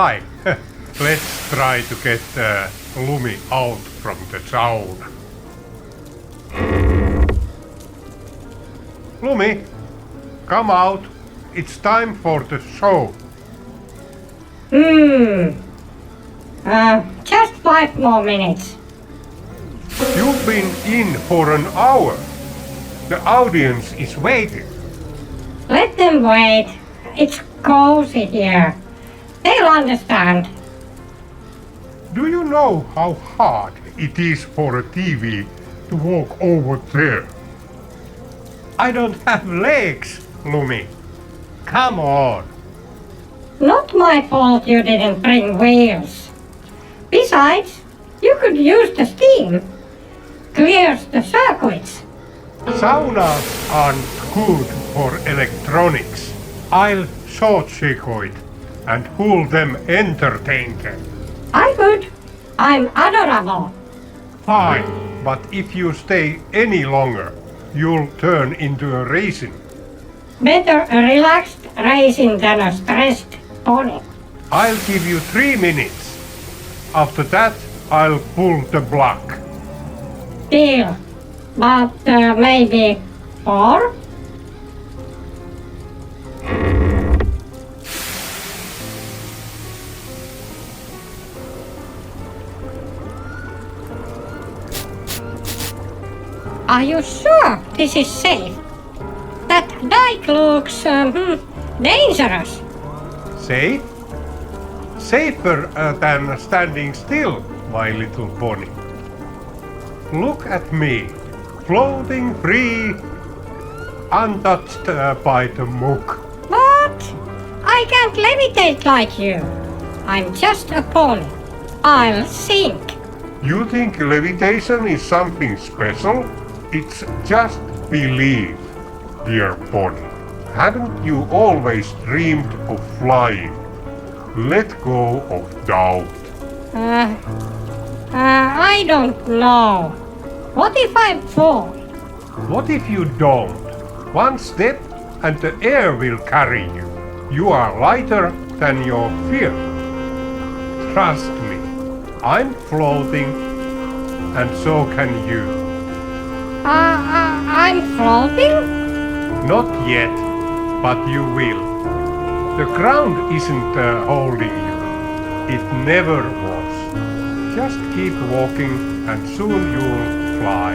Hi. Let's try to get Lumi out from the sauna. Lumi, come out. It's time for the show. Just 5 more minutes. You've been in for an hour. The audience is waiting. Let them wait. It's cozy here. They'll understand. Do you know how hard it is for a TV to walk over there? I don't have legs, Lumi. Come on. Not my fault you didn't bring wheels. Besides, you could use the steam. Clears the circuits. Saunas aren't good for electronics. I'll short-circuit and pull them entertain them. I would. I'm adorable. Fine, but if you stay any longer, you'll turn into a raisin. Better a relaxed raisin than a stressed pony. I'll give you 3 minutes. After that, I'll pull the plug. Deal. But maybe 4? Are you sure this is safe? That dike looks dangerous. Safe? Safer than standing still, my little pony. Look at me, floating free, untouched by the muck. But I can't levitate like you. I'm just a pony. I'll sink. You think levitation is something special? It's just belief, dear pony. Haven't you always dreamed of flying? Let go of doubt. I don't know. What if I fall? What if you don't? One step and the air will carry you. You are lighter than your fear. Trust me, I'm floating, and so can you. I'm floating? Not yet, but you will. The ground isn't holding you. It never was. Just keep walking and soon you'll fly.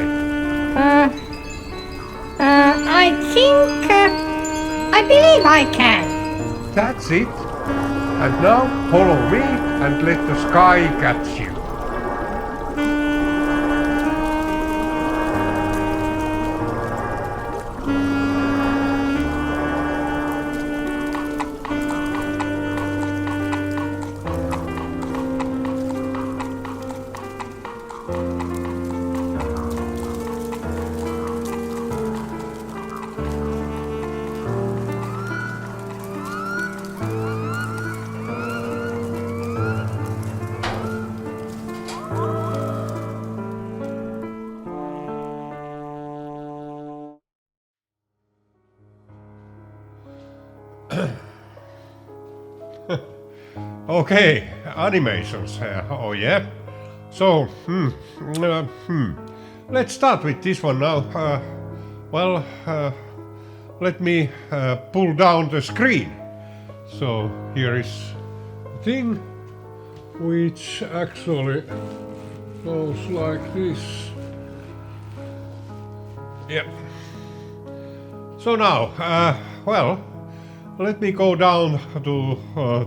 I believe I can. That's it. And now follow me and let the sky catch you. Okay, animations. Oh yeah. So, let's start with this one now. Let me pull down the screen. So here is the thing, which actually goes like this. Yep. So now, let me go down to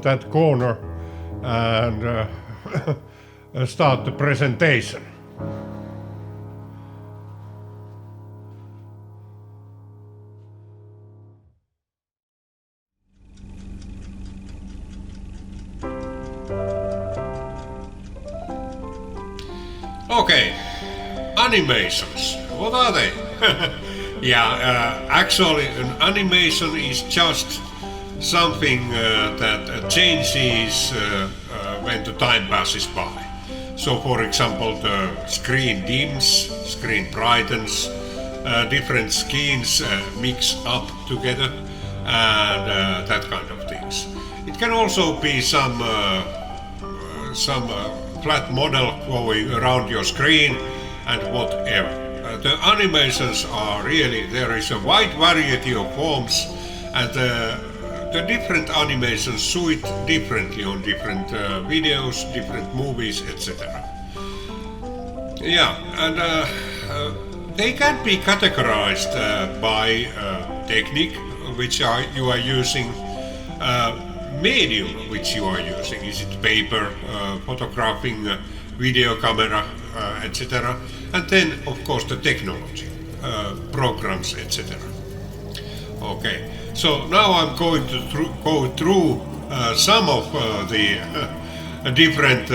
that corner and start the presentation. Okay, animations. What are they? Actually an animation is just something that changes when the time passes by. So for example, the screen dims, screen brightens, different scenes mix up together and that kind of thing. graphics. It can also be some flat model going around your screen and whatever. The animations are really, there is a wide variety of forms, and the different animations suit differently on different videos, different movies, etc. Yeah, and they can be categorized by technique which you are using, medium which you are using. Is it paper, photographing, video camera, etc. And then of course the technology, programs, etc. Okay, so now I'm going to go through some of the different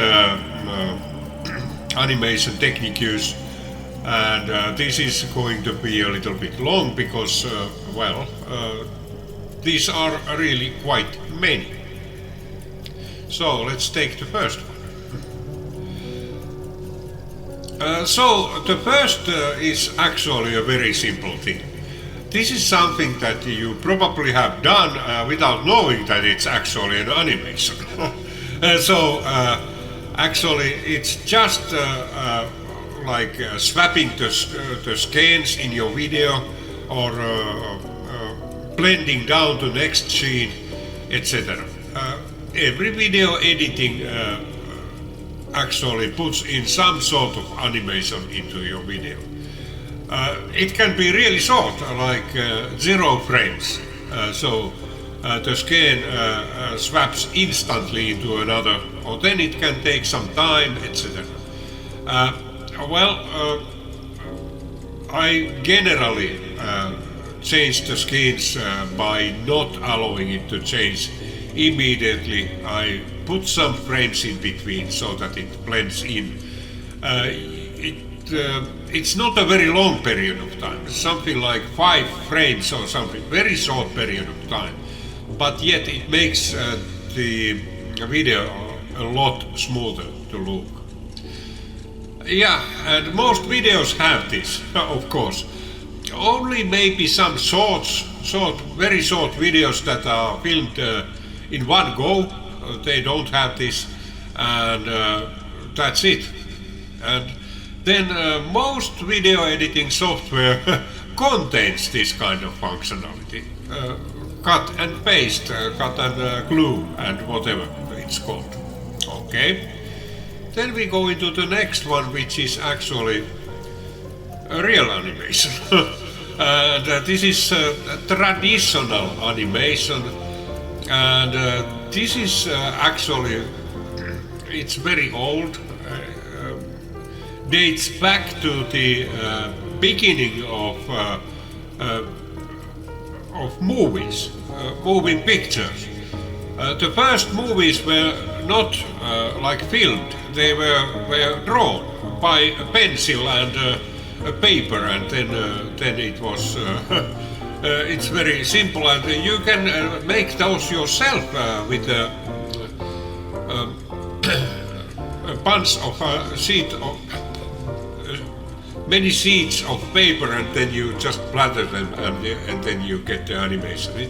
animation technique use, and this is going to be a little bit long because, these are really quite many. So let's take the first one. So the first is actually a very simple thing. This is something that you probably have done without knowing that it's actually an animation. Actually it's just like swapping the scans in your video, or blending down to next scene, etc. Every video editing actually puts in some sort of animation into your video. It can be really short, like 0 frames. The scan swaps instantly into another, or then it can take some time, etc. I generally change the scans by not allowing it to change immediately. I put some frames in between so that it blends in. It's not a very long period of time. It's something like 5 frames or something, very short period of time. But yet it makes the video a lot smoother to look. Yeah, and most videos have this, of course. Only maybe some very short videos that are filmed in one go, they don't have this, and that's it. And then most video editing software contains this kind of functionality. Cut and paste, cut and glue, and whatever it's called. Okay. Then we go into the next one, which is actually a real animation. And this is traditional animation, and this is actually, it's very old, dates back to the beginning of movies, moving pictures. The first movies were not like filmed, they were drawn by a pencil and a paper, and then it was it's very simple, and you can make those yourself with a bunch of many sheets of paper, and then you just platter them, and then you get the animation.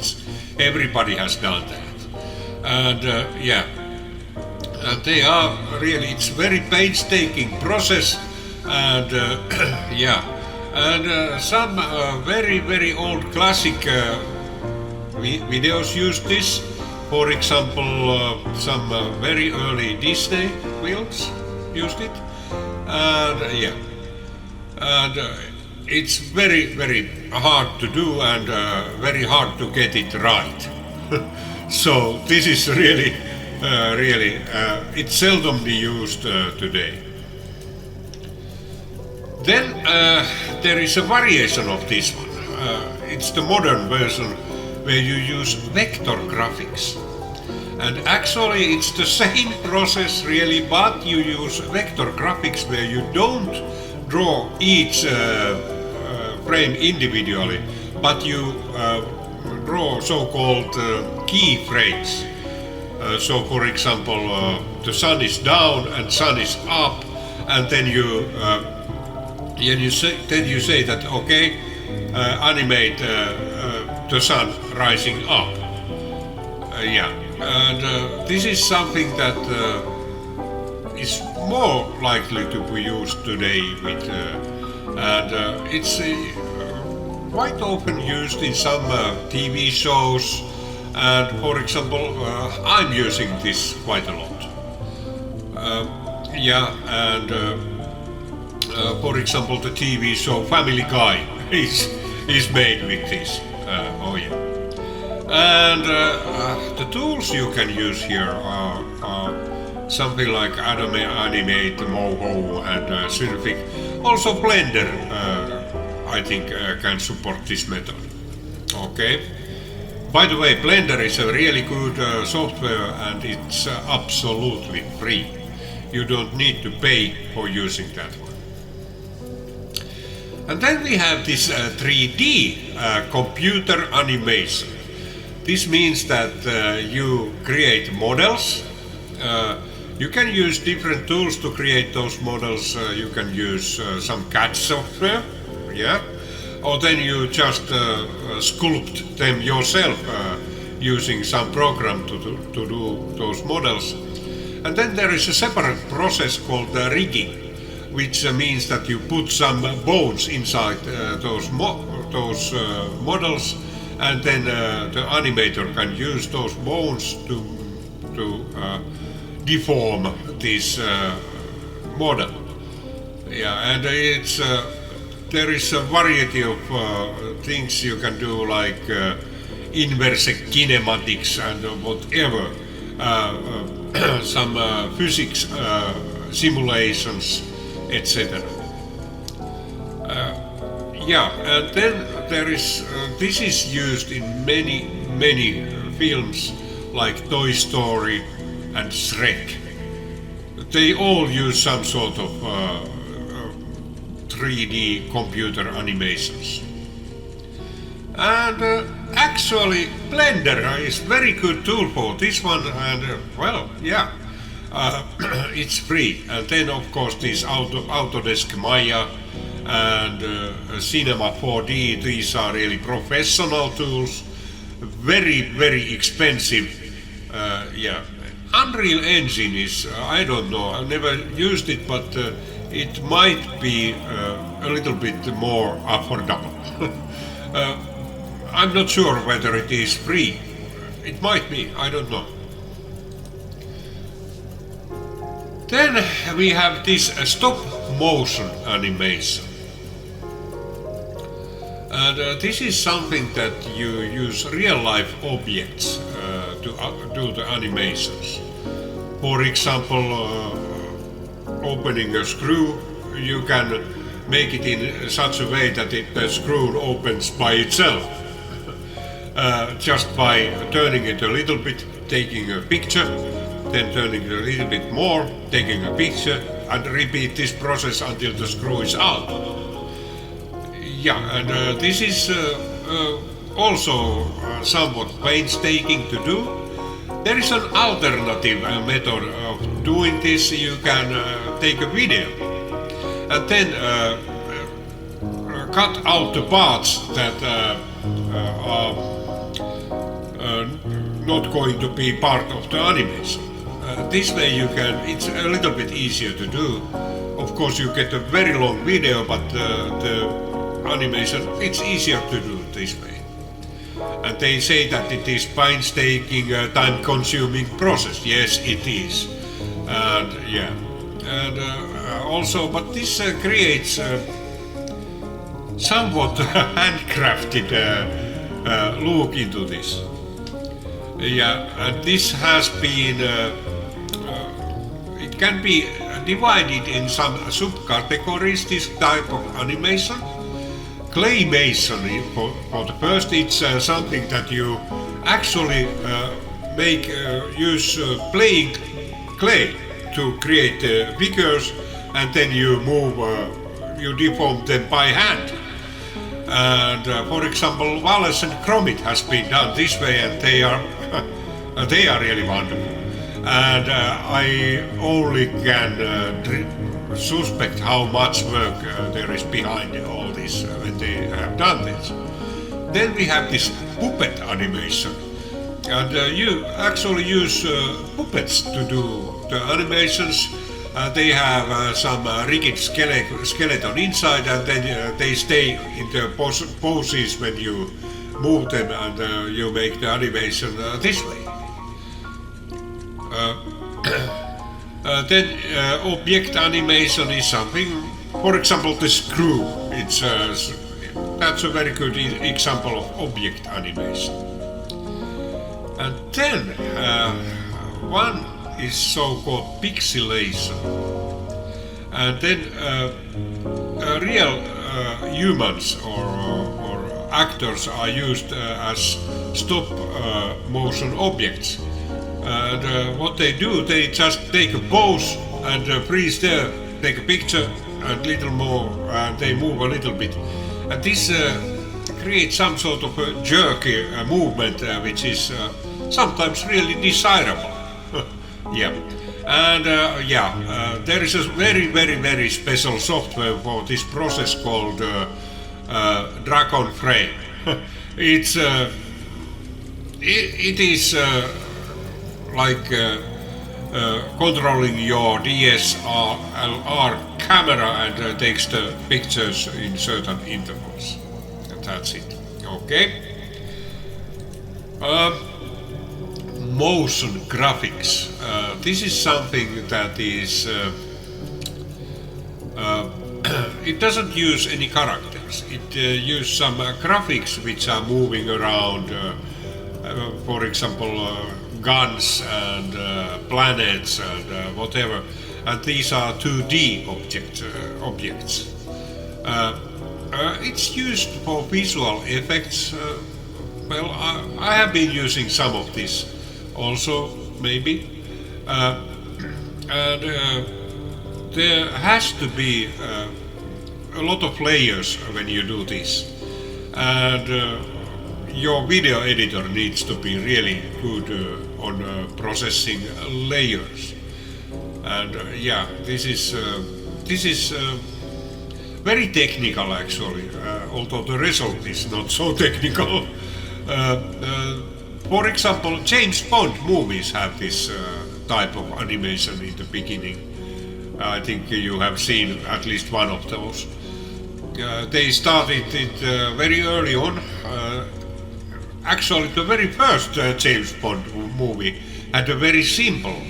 Everybody has done that, and yeah, and they are really, it's very painstaking process. And yeah, and some very old classic videos use this. For example, some very early Disney films used it, and yeah, and it's very hard to do, and very hard to get it right. So this is really it's seldomly used today. Then there is a variation of this one. It's the modern version where you use vector graphics. And actually it's the same process really, but you use vector graphics where you don't draw each frame individually, but you draw so-called key frames. So for example, the sun is down and sun is up, and then you say that, okay, animate the sun rising up. Yeah, and this is something that is more likely to be used today with, and it's quite often used in some TV shows. And for example, I'm using this quite a lot. Yeah, and for example, the TV show Family Guy is made with this. Oh yeah. And the tools you can use here are something like Animate, Moho, and Sylphic. Also Blender, I think, can support this method. Okay. By the way, Blender is a really good software, and it's absolutely free. You don't need to pay for using that one. And then we have this 3D computer animation. This means that you create models. You can use different tools to create those models. You can use some CAD software, yeah, or then you just sculpt them yourself using some program to do those models. And then there is a separate process called rigging, which means that you put some bones inside those models, and then the animator can use those bones to deform this model. Yeah, and it's there is a variety of things you can do, like inverse kinematics and whatever, some physics simulations, etc. Yeah, and then there is this is used in many films like Toy Story and Shrek. They all use some sort of 3D computer animations. And actually Blender is very good tool for this one, and well, yeah, it's free. And then of course this Autodesk Maya and Cinema 4D, these are really professional tools, very expensive. Yeah, Unreal Engine is, I don't know, I've never used it, but it might be a little bit more affordable. I'm not sure whether it is free. It might be, I don't know. Then we have this stop motion animation. And this is something that you use real life objects to do the animations. For example, opening a screw, you can make it in such a way that the screw opens by itself. Just by turning it a little bit, taking a picture, then turning it a little bit more, taking a picture, and repeat this process until the screw is out. Yeah, and this is also somewhat painstaking to do. There is an alternative method of doing this. You can take a video and then cut out the parts that are not going to be part of the animation. This way you can, it's a little bit easier to do. Of course you get a very long video, but the animation, it's easier to do this way. And they say that it is painstaking, time-consuming process. Yes, it is. And yeah, and also, but this creates somewhat handcrafted look into this. Yeah, and this has been, it can be divided in some subcategories, this type of animation. Claymation, for the first, it's something that you actually use playing clay to create figures, and then you move, you deform them by hand. And for example, Wallace and Gromit has been done this way, and they are really wonderful. And I only can suspect how much work there is behind all this when they have done this. Then we have this puppet animation. And you actually use puppets to do the animations. They have some rigid skeleton inside, and then they stay in the poses when you move them, and you make the animation this way. Then object animation is something, for example, the screw. That's a very good example of object animation. And then one is so-called pixelation. And then real humans or actors are used as stop motion objects. And what they do, they just take a pose and freeze there, take a picture and little more, and they move a little bit. And this creates some sort of a jerky movement, which is sometimes really desirable. Yeah. And there is a very special software for this process called Dragon Frame. It is like controlling your DSLR camera and takes the pictures in certain intervals. And that's it. Okay. Motion graphics. This is something that is it doesn't use any characters. It uses some graphics which are moving around, for example, guns and planets and whatever. And these are 2D objects. It's used for visual effects. Well, I have been using some of this also, maybe. And there has to be a lot of layers when you do this. And your video editor needs to be really good on processing layers. And this is very technical actually, although the result is not so technical. For example, James Bond movies have this type of animation in the beginning. I think you have seen at least one of those. They started it very early on. Actually, the very first James Bond movie had a very simple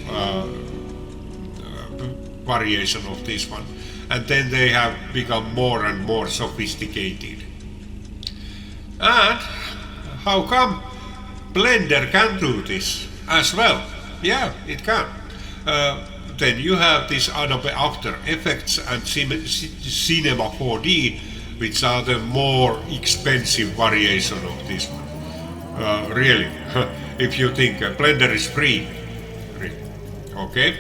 variation of this one. And then they have become more and more sophisticated. And how come Blender can do this as well? Yeah, it can. Then you have this Adobe After Effects and Cinema 4D, which are the more expensive variation of this one. Really, if you think Blender is free. Okay.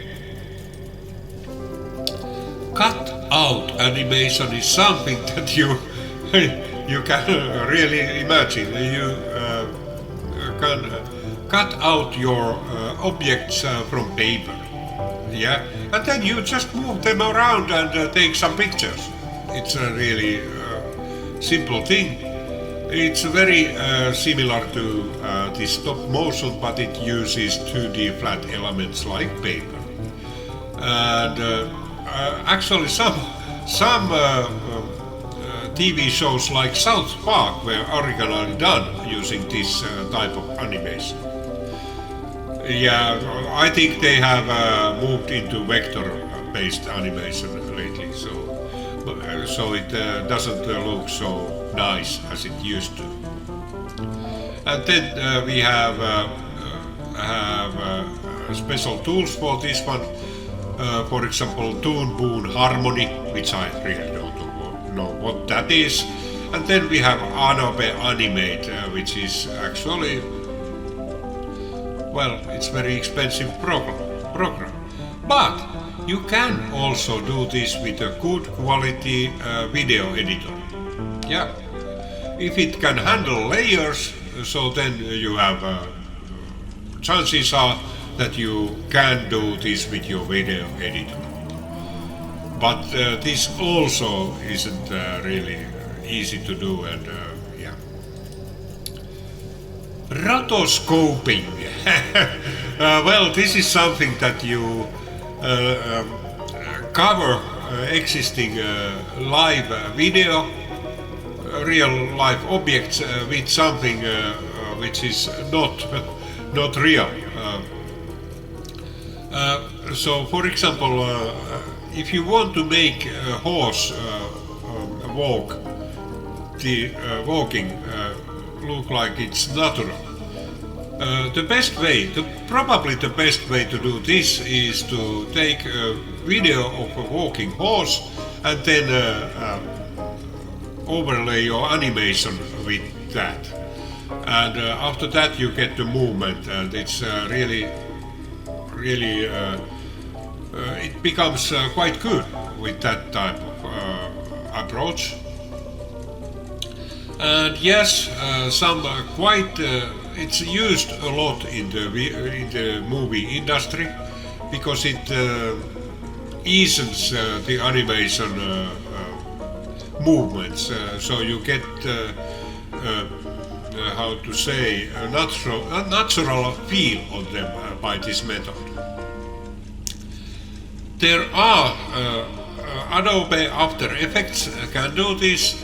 Cut out animation is something that you can really imagine. You can cut out your objects from paper, yeah, and then you just move them around and take some pictures. It's a really simple thing. It's very similar to the stop motion, but it uses 2D flat elements like paper. And actually, some TV shows like South Park were originally done using this type of animation. Yeah, I think they have moved into vector-based animation lately, so it doesn't look so nice as it used to. And then we have special tools for this one. For example, Toon Boom Harmony, which I really don't know what that is. And then we have Adobe Animate, which is actually, well, it's very expensive program. But you can also do this with a good quality video editor. Yeah, if it can handle layers, so then you have chances are that you can do this with your video editor. But this also isn't really easy to do, and Rotoscoping. Well, this is something that you cover existing live video, real life objects with something which is not real. So, for example, if you want to make a horse walk, the walking look like it's natural, the best way, probably the best way to do this is to take a video of a walking horse and then overlay your animation with that. And after that you get the movement, and it's really it becomes quite good with that type of approach. And yes, some quite it's used a lot in the movie industry because it eases the animation movements, so you get how to say a natural feel on them by this method. There are Adobe After Effects can do this,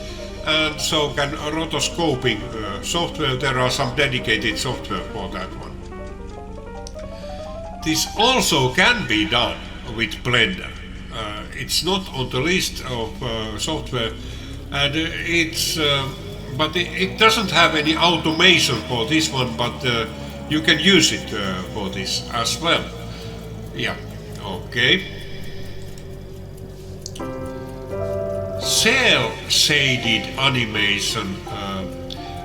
and so can rotoscoping software. There are some dedicated software for that one. This also can be done with Blender. It's not on the list of software, and but it doesn't have any automation for this one, but you can use it for this as well. Yeah, okay. Cel-Shaded Animation.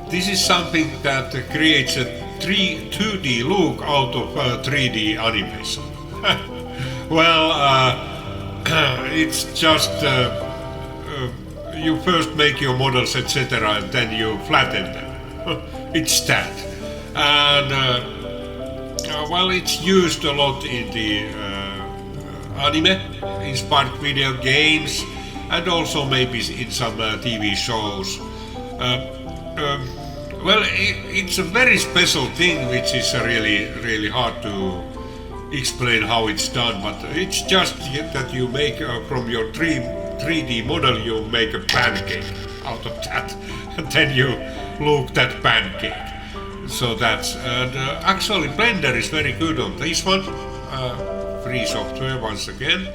This is something that creates a 2D look out of 3D animation. Well, it's just you first make your models, etc., and then you flatten them. It's that. And well, it's used a lot in the anime-inspired video games, and also maybe in some TV shows. Well, it's a very special thing which is really hard to explain how it's done, but it's just that you make from your 3D model, you make a pancake out of that, and then you look that pancake. So that's, and actually Blender is very good on this one, free software once again.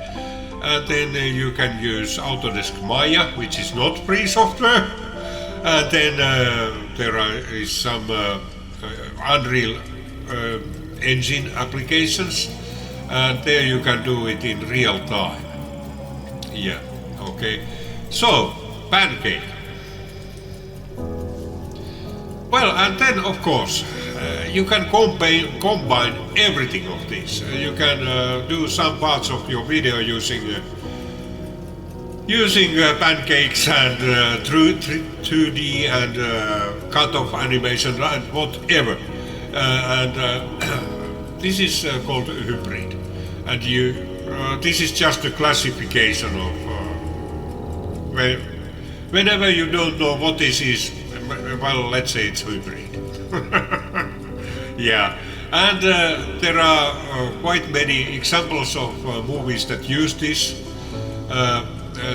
And then you can use Autodesk Maya, which is not free software. And then there is some Unreal Engine applications, and there you can do it in real time. Yeah, okay. So, pancake. Well, and then of course you can combine everything of this. You can do some parts of your video using pancakes and 2D and cut-off animation and whatever. And this is called a hybrid. And this is just a classification of whenever you don't know what this is. Well, let's say it's hybrid. Yeah, and there are quite many examples of movies that use this.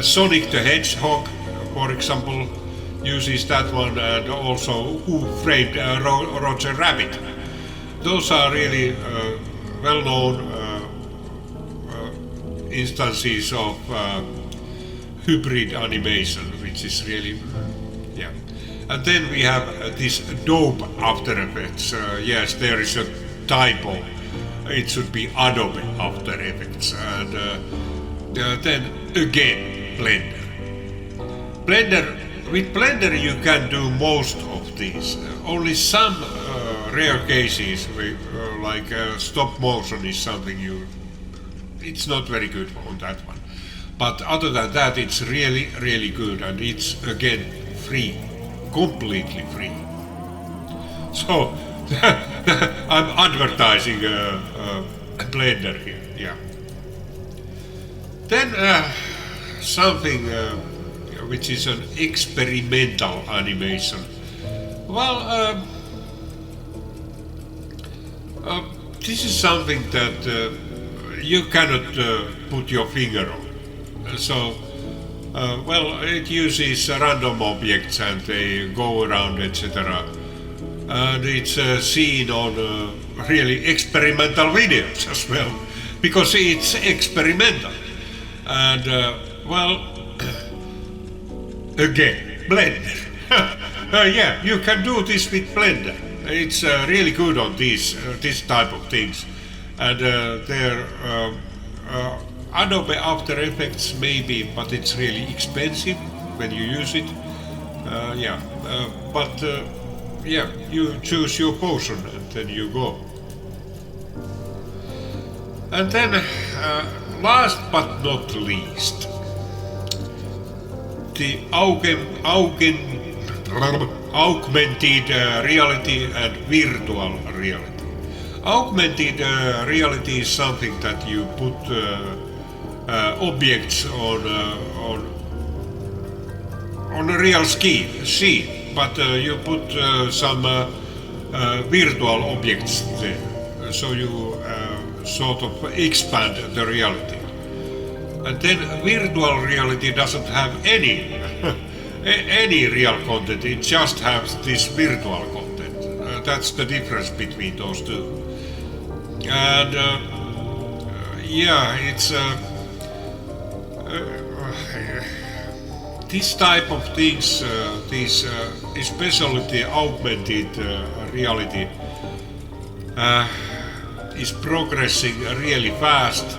Sonic the Hedgehog, for example, uses that one, and also Who Framed Roger Rabbit. Those are really well-known instances of hybrid animation, which is really, yeah. And then we have this dope After Effects. Yes, there is a typo. It should be Adobe After Effects. And then again, Blender. With Blender you can do most of these. Only some rare cases, like stop motion is something it's not very good on that one. But other than that, it's really good, and it's again free. Completely free. So I'm advertising Blender here, yeah. Then something which is an experimental animation. Well, This is something that you cannot put your finger on. So, well, it uses random objects and they go around, etc. And it's seen on really experimental videos as well, because it's experimental. And, well, again, Blender. Yeah, you can do this with Blender. It's really good on this type of things. And their Adobe After Effects maybe, but it's really expensive when you use it. Yeah, but yeah, you choose your potion and then you go. And then, last but not least, the augmented reality and virtual reality. Augmented reality is something that you put objects on a real scene, but you put some virtual objects there, so you sort of expand the reality. And then virtual reality doesn't have any any real content, it just has this virtual content. That's the difference between those two. And yeah, it's this type of things, especially the augmented reality, is progressing really fast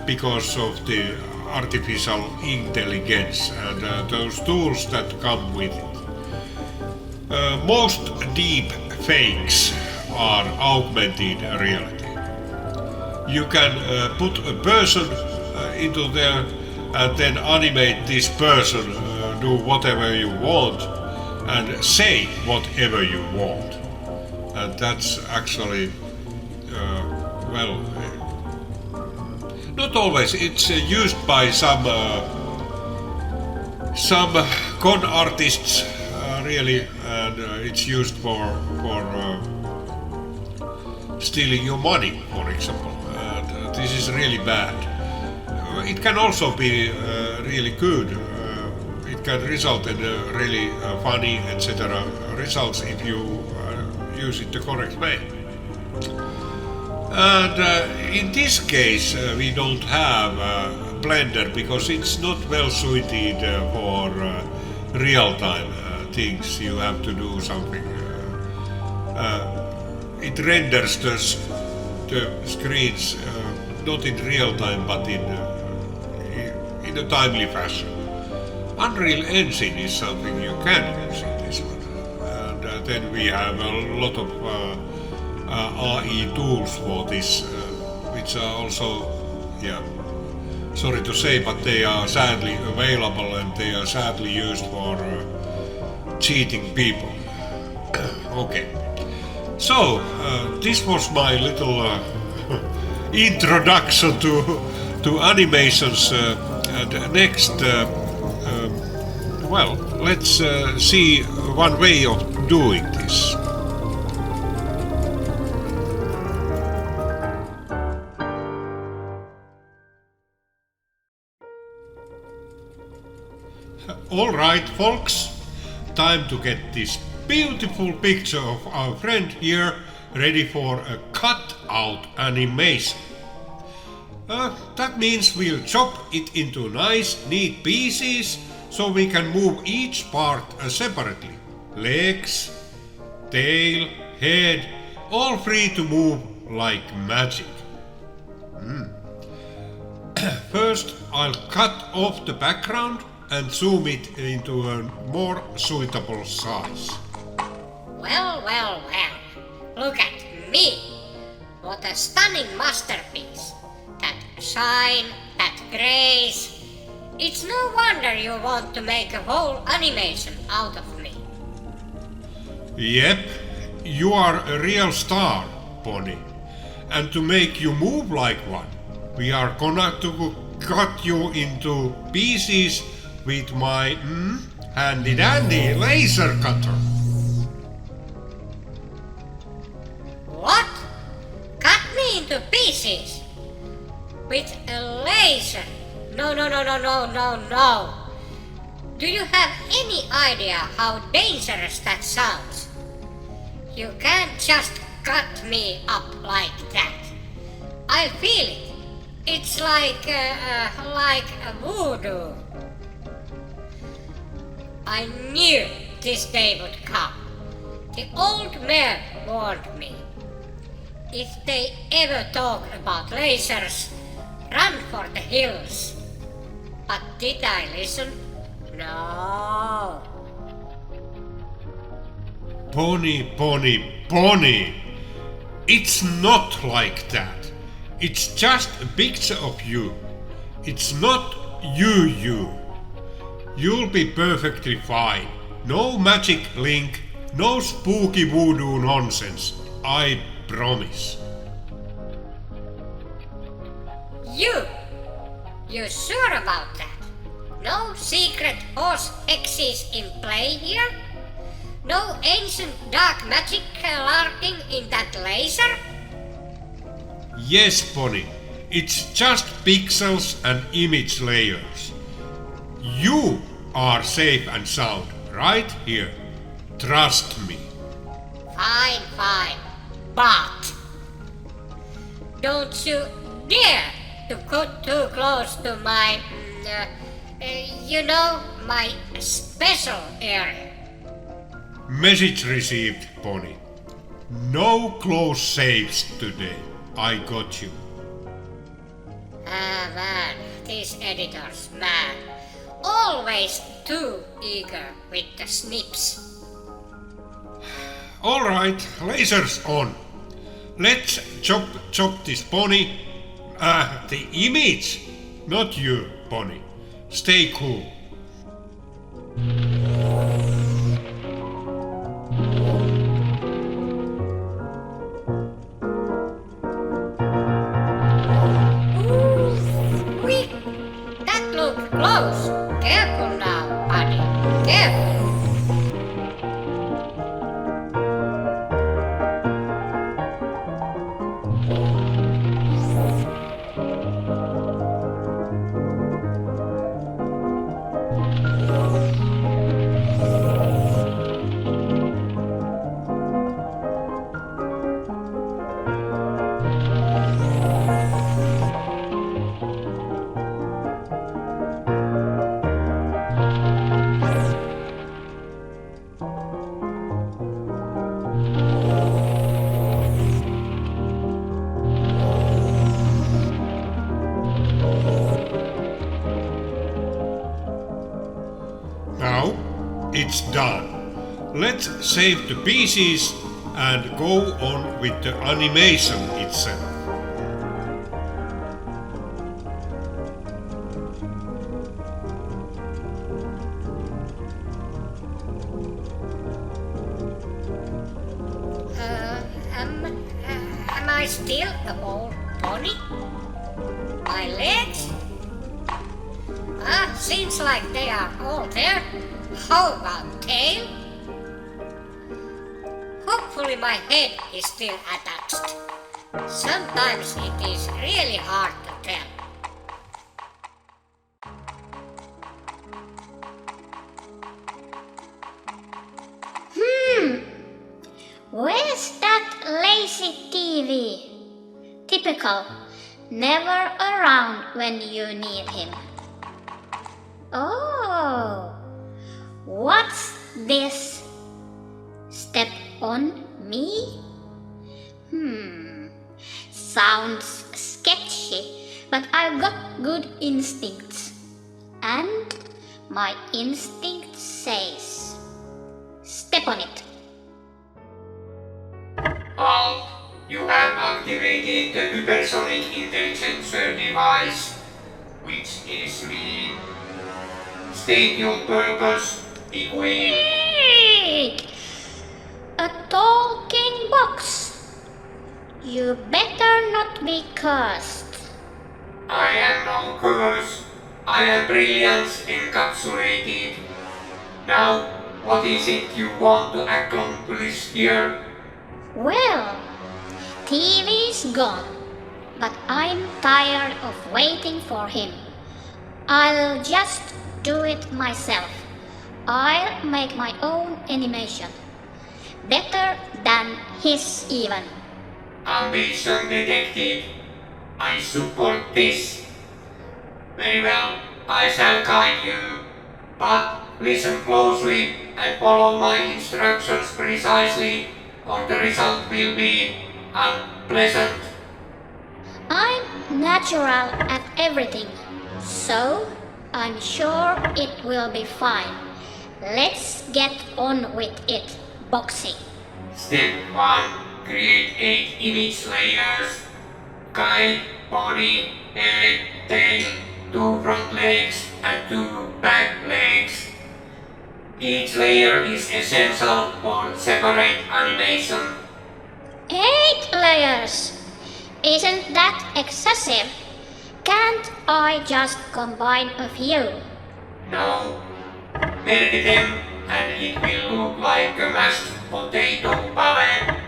because of the artificial intelligence and those tools that come with it. Most deep fakes are augmented reality. You can put a person into there and then animate this person do whatever you want and say whatever you want. And that's actually, well, not always. It's used by some con artists, really, and it's used for stealing your money, for example. And this is really bad. It can also be really good. It can result in really funny, etc. results if you use it the correct way. And in this case, we don't have Blender because it's not well suited for real-time things. You have to do something. It renders the screens not in real time, but in a timely fashion. Unreal Engine is something you can use in this one, and then we have a lot of AI tools for this, which are also, yeah, sorry to say, but they are sadly available and they are sadly used for cheating people. Okay, so this was my little introduction to animations. And next, well, let's see one way of doing this. Alright folks, time to get this beautiful picture of our friend here ready for a cut-out animation. That means we'll chop it into nice, neat pieces so we can move each part separately. Legs, tail, head, all free to move like magic. First, I'll cut off the background and zoom it into a more suitable size. Well, well, well. Look at me. What a stunning masterpiece. That shine, that grace. It's no wonder you want to make a whole animation out of me. Yep, you are a real star, Bonnie. And to make you move like one, we are gonna to cut you into pieces with my handy dandy laser cutter. What? to pieces with a laser. No, no, no, no, no, no, no. Do you have any idea how dangerous that sounds? You can't just cut me up like that. I feel it. It's like a voodoo. I knew this day would come. The old mayor warned me. If they ever talk about lasers, run for the hills. But did I listen? No. Pony, pony, pony! It's not like that. It's just a picture of you. It's not you. You'll be perfectly fine. No magic link, no spooky voodoo nonsense. I promise. You sure about that? No secret horse hexes in play here? No ancient dark magic lurking in that laser? Yes, Pony. It's just pixels and image layers. You are safe and sound right here. Trust me. Fine. But don't you dare to get too close to my, my special area. Message received, Pony. No close saves today. I got you. Ah, man, these editors, man. Always too eager with the snips. Alright, lasers on. Let's chop this pony. The image, not you, Pony. Stay cool. That looked close. Careful now, buddy. Careful. Now it's done. Let's save the pieces and go on with the animation itself. Am I still a old pony? My legs? Seems like they are all there. How about tail? Hopefully my head is still attached. Sometimes it is really hard to tell. Where's that lazy TV? Typical. Never around when you need him. Oh, what's this? Step on me? Sounds sketchy, but I've got good instincts. And my instinct says, step on it. You have activated the hypersonic intelligence device, which is me. State your purpose, equip. Wait! A talking box. You better not be cursed. I am no curse. I am brilliance encapsulated. Now, what is it you want to accomplish here? Well, TV's gone. but I'm tired of waiting for him. I'll just do it myself. I'll make my own animation. Better than his even. Ambition detected. I support this. Very well, I shall guide you. But listen closely and follow my instructions precisely, or the result will be unpleasant. I'm natural at everything, so I'm sure it will be fine. Let's get on with it, Boxy. Step 1. Create 8 image layers. Guide, body, head, tail, 2 front legs and 2 back legs. Each layer is essential for separate animation. 8 layers! Isn't that excessive? Can't I just combine a few? No. Merge them and it will look like a mashed potato ballet.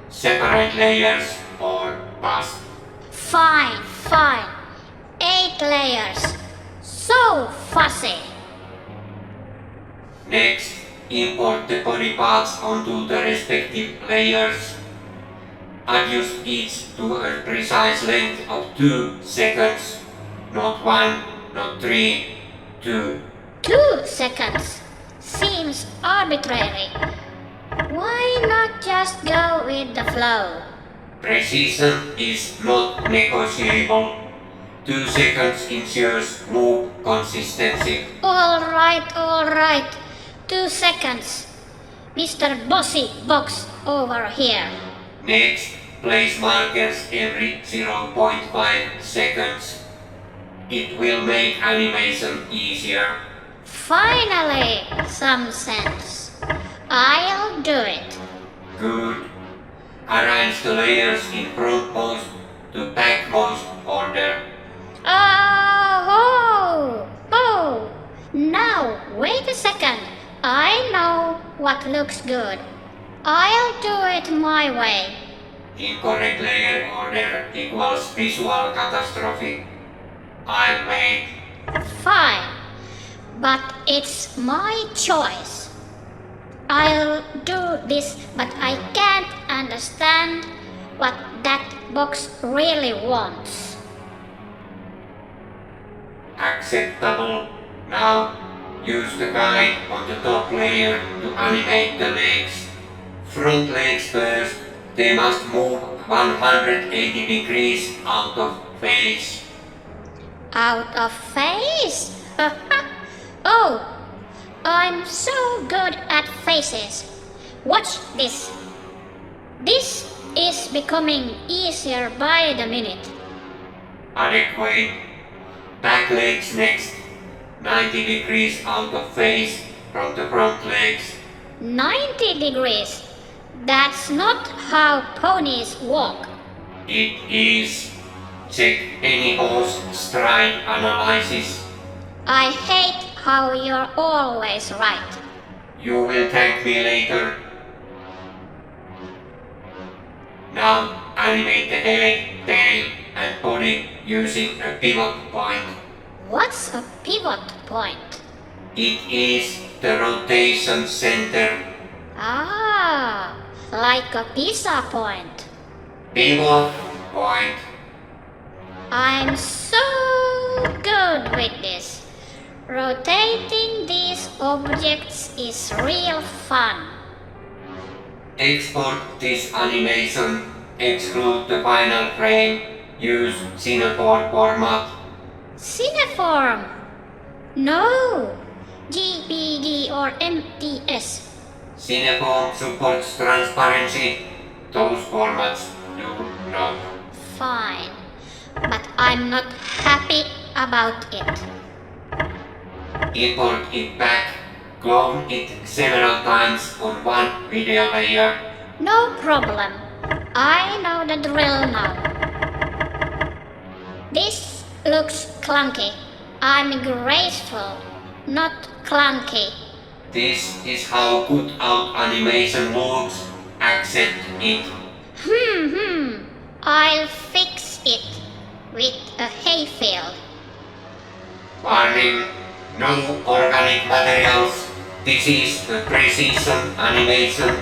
Separate layers or bust. Fine, fine. 8 layers. So fussy. Next, import the body parts onto the respective layers. Adjust each to a precise length of 2 seconds. Not 1, not 3, 2. 2 seconds. Seems arbitrary. Why not just go with the flow? Precision is not negotiable. 2 seconds ensures loop consistency. Alright. 2 seconds. Mr. Bossy Box over here. Next, place markers every 0.5 seconds. It will make animation easier. Finally, some sense. I'll do it. Good. Arrange the layers in frontmost to backmost order. Oh! Now, wait a second. I know what looks good. I'll do it my way. Incorrect layer order equals visual catastrophe. I'll wait. Fine. But it's my choice. I'll do this, but I can't understand what that box really wants. Acceptable. Now, use the guide on the top layer to animate the legs. Front legs first. They must move 180 degrees out of phase. Out of phase? Oh, I'm so good at faces. Watch this. This is becoming easier by the minute. Adequate. Back legs next. 90 degrees out of phase from the front legs. 90 degrees. That's not how ponies walk. It is. Check any horse stride analysis. I hate how you're always right. You will thank me later. Now animate the head, tail and body using a pivot point. What's a pivot point? It is the rotation center. Ah, like a pizza point. Pivot point. I'm so good with this. Rotating these objects is real fun. Export this animation. Exclude the final frame. Use Cineform format. Cineform? No. GPG or MTS. Cineform supports transparency. Those formats do not. Fine. But I'm not happy about it. Import it back. Clone it several times on one video layer. No problem. I know the drill now. This looks clunky. I'm graceful, not clunky. This is how put out animation looks. Accept it. I'll fix it with a hayfield. Warning, no organic materials. This is a precision animation.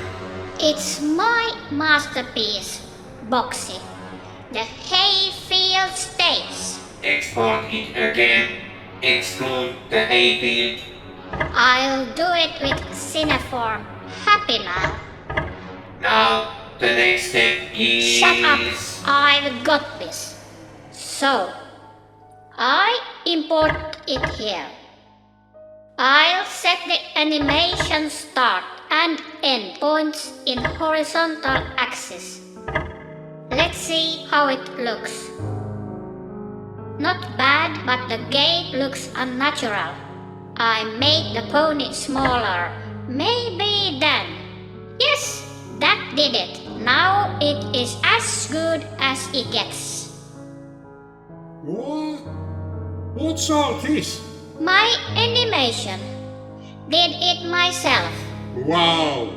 It's my masterpiece, Boxy. The hayfield stays. Export it again. Exclude the hayfield. I'll do it with Cineform. Happy now. Now, the next step is... Shut up! I've got this. So, I import it here. I'll set the animation start and end points in horizontal axis. Let's see how it looks. Not bad, but the gait looks unnatural. I made the pony smaller. Maybe then. Yes, that did it. Now it is as good as it gets. What? What's all this? My animation. Did it myself. Wow!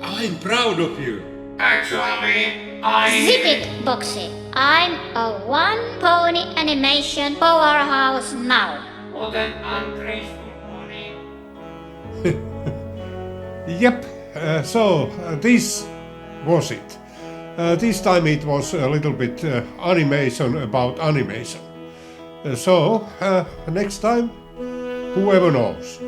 I'm proud of you. Actually, Zip it, Boxy. I'm a one-pony animation powerhouse now. What an ungraceful pony. Yep, this was it. This time it was a little bit animation about animation. Next time, whoever knows.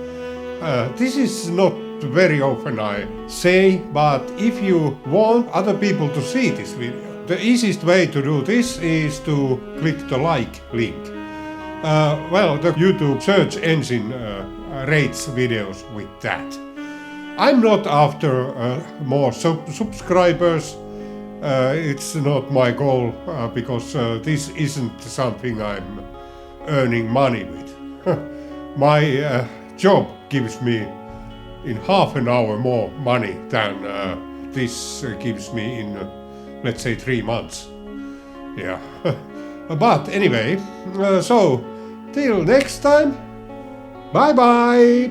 This is not very often I say, but if you want other people to see this video, the easiest way to do this is to click the like link. The YouTube search engine rates videos with that. I'm not after more subscribers. It's not my goal because this isn't something I'm earning money with. My job gives me in half an hour more money than this gives me in, let's say, 3 months. Yeah. But anyway, till next time, bye bye!